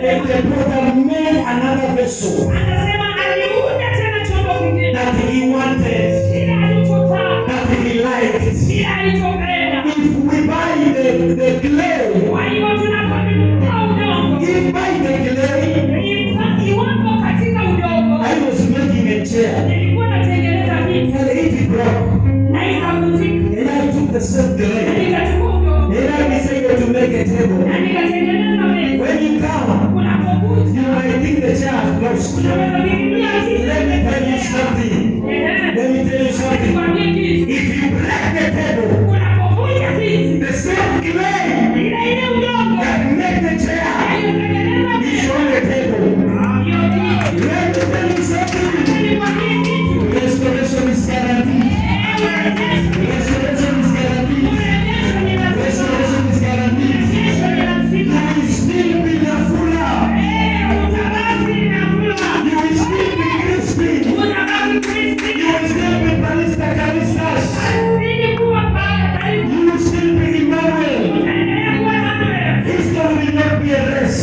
And the brother made another vessel that he wanted, that he liked. If we buy the clay, if buy the clay, I was making a chair, and it broke. And I took the same clay, and I decided to make a table. When you come, you might think the chair is closed. Let me tell you something. If you break the table, the same clay that make the chair is on the table. Let me tell you something. Restoration is guaranteed. Restoration is guaranteed. Restoration is guaranteed. You will still be the fuller. You will still be crispy. You will still be Palista Calistas. You will still be Emmanuel. History will not be a rest.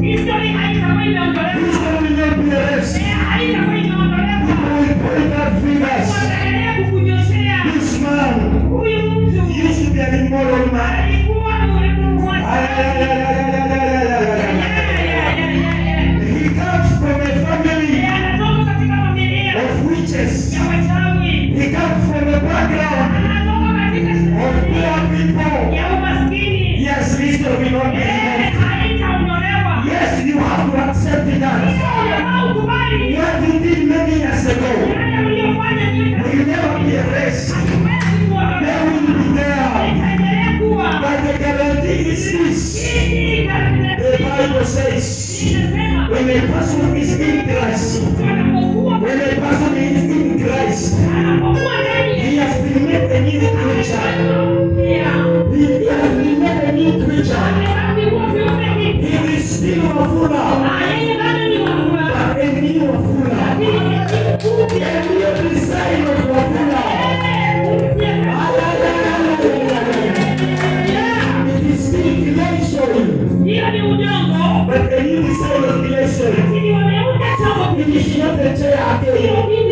History will not be a rest. People will point out fingers. This man used to be an immoral man. He comes from a family of witches. He comes from a background of poor people. Yes, history will not be erased. Yes, you have to accept that. What you did many years ago will never be erased. They will be there. But the guarantee is this. The Bible says, when a person is in Christ, when a person is in Christ, he has been made a new creature. He has been made a new creature. He is still a fool, but a new fool. A new design of a fool. It is still creation, but a new design of creation. It is not a chair again.